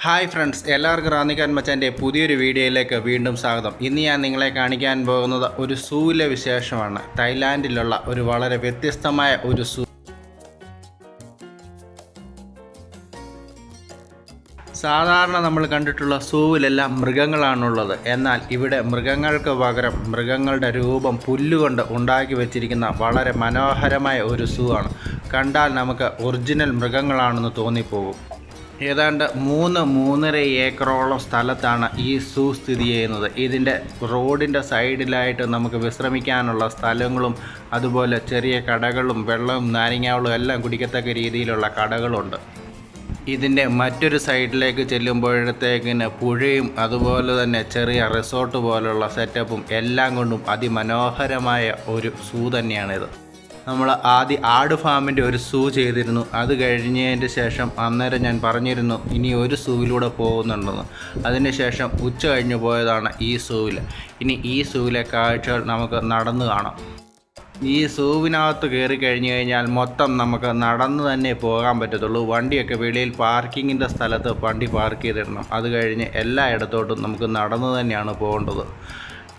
Hi friends, എല്ലാവർക്കും റാന്നിക്കാൻ മച്ചാൻ്റെ പുതിയൊരു വീഡിയോയിലേക്ക് വീണ്ടും സ്വാഗതം. ഇന്ന് ഞാൻ നിങ്ങളെ കാണിക്കാൻ പോകുന്നത് ഒരു സൂവിലെ വിശേഷമാണ്. തായ്ലാൻഡിലുള്ള ഒരു വളരെ വ്യത്യസ്തമായ ഒരു സൂ. സാധാരണ നമ്മൾ കണ്ടിട്ടുള്ള സൂവിലെല്ലാം മൃഗങ്ങളാണുള്ളത്. എന്നാൽ ഇവിടെ മൃഗങ്ങൾക്ക് പകരം മൃഗങ്ങളുടെ രൂപം പുല്ലുകൊണ്ട് ഉണ്ടാക്കി വെച്ചിരിക്കുന്ന വളരെ മനോഹരമായ ഒരു സൂ ആണ്. കണ്ടാൽ നമുക്ക് ഒറിജിനൽ മൃഗങ്ങളാണെന്ന് തോന്നിപ്പോകും. ഏതാണ്ട് 3-3.5 ഏക്കറോളം സ്ഥലത്താണ് ഈ സൂ സ്ഥിതി ചെയ്യുന്നത്. ഇതിൻ്റെ റോഡിൻ്റെ സൈഡിലായിട്ട് നമുക്ക് വിശ്രമിക്കാനുള്ള സ്ഥലങ്ങളും അതുപോലെ ചെറിയ കടകളും വെള്ളവും നാരങ്ങാവെള്ളവും എല്ലാം കുടിക്കത്തക്ക രീതിയിലുള്ള കടകളുണ്ട്. ഇതിൻ്റെ മറ്റൊരു സൈഡിലേക്ക് ചെല്ലുമ്പോഴത്തേക്കിന് പുഴയും അതുപോലെ തന്നെ ചെറിയ റിസോർട്ട് പോലുള്ള സെറ്റപ്പും എല്ലാം കൊണ്ടും അതിമനോഹരമായ ഒരു സൂ തന്നെയാണിത്. നമ്മൾ ആട് ഫാമിൻ്റെ ഒരു സൂ ചെയ്തിരുന്നു. അത് കഴിഞ്ഞതിൻ്റെ ശേഷം അന്നേരം ഞാൻ പറഞ്ഞിരുന്നു ഇനി ഒരു സൂവിലൂടെ പോകുന്നുണ്ടെന്ന്. അതിന് ശേഷം ഉച്ച കഴിഞ്ഞ് പോയതാണ് ഈ സൂവിൽ. ഇനി ഈ സൂവിലെ കാഴ്ചകൾ നമുക്ക് നടന്നു കാണാം. ഈ സൂവിനകത്ത് കയറി കഴിഞ്ഞ് കഴിഞ്ഞാൽ മൊത്തം നമുക്ക് നടന്ന് തന്നെ പോകാൻ പറ്റത്തുള്ളൂ. വണ്ടിയൊക്കെ വെളിയിൽ പാർക്കിങ്ങിൻ്റെ സ്ഥലത്ത് വണ്ടി പാർക്ക് ചെയ്തിടണം. അത് കഴിഞ്ഞ് എല്ലായിടത്തോട്ടും നമുക്ക് നടന്നു തന്നെയാണ് പോകേണ്ടത്.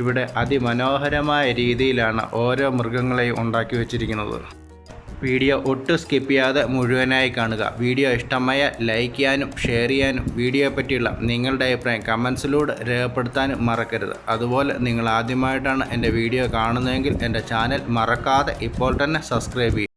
ഇവിടെ അതിമനോഹരമായ രീതിയിലാണ് ഓരോ മൃഗങ്ങളെയും ഉണ്ടാക്കി വച്ചിരിക്കുന്നത്. വീഡിയോ ഒട്ടും സ്കിപ്പ് ചെയ്യാതെ മുഴുവനായി കാണുക. വീഡിയോ ഇഷ്ടമായ ലൈക്ക് ചെയ്യാനും ഷെയർ ചെയ്യാനും വീഡിയോയെ പറ്റിയുള്ള നിങ്ങളുടെ അഭിപ്രായം കമൻസിലൂടെ രേഖപ്പെടുത്താനും മറക്കരുത്. അതുപോലെ നിങ്ങൾ ആദ്യമായിട്ടാണ് എൻ്റെ വീഡിയോ കാണുന്നതെങ്കിൽ എൻ്റെ ചാനൽ മറക്കാതെ ഇപ്പോൾ തന്നെ സബ്സ്ക്രൈബ് ചെയ്യുക.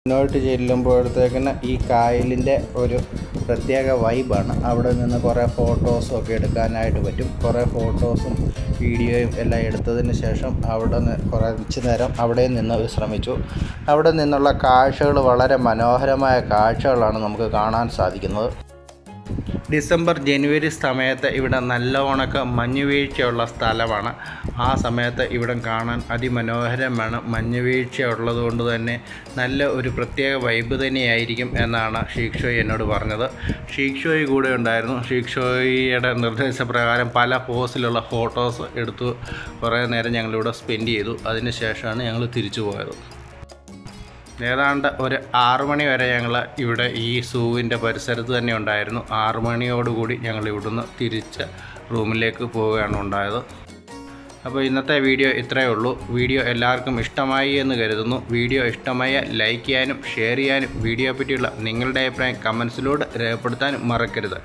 മുന്നോട്ട് ചെല്ലുമ്പോഴത്തേക്കിന് ഈ കായലിൻ്റെ ഒരു പ്രത്യേക വൈബാണ്. അവിടെ നിന്ന് കുറേ ഫോട്ടോസും ഒക്കെ എടുക്കാനായിട്ട് പറ്റും. കുറേ ഫോട്ടോസും വീഡിയോയും എല്ലാം എടുത്തതിന് ശേഷം അവിടെ നിന്ന് കുറച്ച് നേരം അവിടെ നിന്ന് വിശ്രമിച്ചു. അവിടെ നിന്നുള്ള കാഴ്ചകൾ വളരെ മനോഹരമായ കാഴ്ചകളാണ് നമുക്ക് കാണാൻ സാധിക്കുന്നത്. ഡിസംബർ ജനുവരി സമയത്ത് ഇവിടെ നല്ല ഉണക്ക് മഞ്ഞുവീഴ്ചയുള്ള സ്ഥലമാണ്. ആ സമയത്ത് ഇവിടം കാണാൻ അതിമനോഹരമാണ്. മഞ്ഞ് വീഴ്ച ഉള്ളതുകൊണ്ട് തന്നെ നല്ല ഒരു പ്രത്യേക വൈബ് തന്നെയായിരിക്കും എന്നാണ് ഷീഖ് ഷോയ് എന്നോട് പറഞ്ഞത്. ഷീഖ് ഷോയ് കൂടെ ഉണ്ടായിരുന്നു. ഷീഖ് ഷോയിയുടെ നിർദ്ദേശപ്രകാരം പല പോസിലുള്ള ഫോട്ടോസ് എടുത്തു കുറേ നേരം ഞങ്ങളിവിടെ സ്പെൻഡ് ചെയ്തു. അതിന് ശേഷമാണ് ഞങ്ങൾ തിരിച്ചു പോയത്. ഏതാണ്ട് ഒരു 6 മണി വരെ ഞങ്ങൾ ഇവിടെ ഈ സൂവിൻ്റെ പരിസരത്ത് തന്നെ ഉണ്ടായിരുന്നു. 6 മണിയോടുകൂടി ഞങ്ങൾ ഇവിടുന്ന് തിരിച്ച് റൂമിലേക്ക് പോവുകയാണ് ഉണ്ടായത്. അപ്പോൾ ഇന്നത്തെ വീഡിയോ ഇത്രയേ ഉള്ളൂ. വീഡിയോ എല്ലാവർക്കും ഇഷ്ടമായി എന്ന് കരുതുന്നു. വീഡിയോ ഇഷ്ടമായ ലൈക്ക് ചെയ്യാനും ഷെയർ ചെയ്യാനും വീഡിയോയെ പറ്റിയുള്ള നിങ്ങളുടെ അഭിപ്രായം കമൻസിലൂടെ രേഖപ്പെടുത്താനും മറക്കരുത്.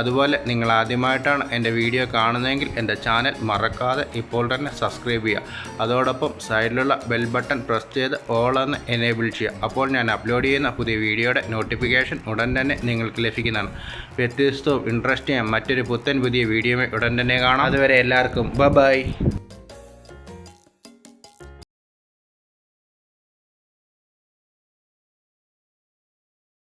അതുപോലെ നിങ്ങൾ ആദ്യമായിട്ടാണ് എൻ്റെ വീഡിയോ കാണുന്നതെങ്കിൽ എൻ്റെ ചാനൽ മറക്കാതെ ഇപ്പോൾ തന്നെ സബ്സ്ക്രൈബ് ചെയ്യുക. അതോടൊപ്പം സൈഡിലുള്ള ബെൽ ബട്ടൺ പ്രസ് ചെയ്ത് ഓൾ എന്ന് എനേബിൾ ചെയ്യുക. അപ്പോൾ ഞാൻ അപ്ലോഡ് ചെയ്യുന്ന പുതിയ വീഡിയോയുടെ നോട്ടിഫിക്കേഷൻ ഉടൻ തന്നെ നിങ്ങൾക്ക് ലഭിക്കുന്നതാണ്. വ്യത്യസ്തവും ഇൻട്രസ്റ്റിംഗ് മറ്റൊരു പുത്തൻ പുതിയ വീഡിയോ ഉടൻ തന്നെ കാണാം. അതുവരെ എല്ലാവർക്കും ബൈ.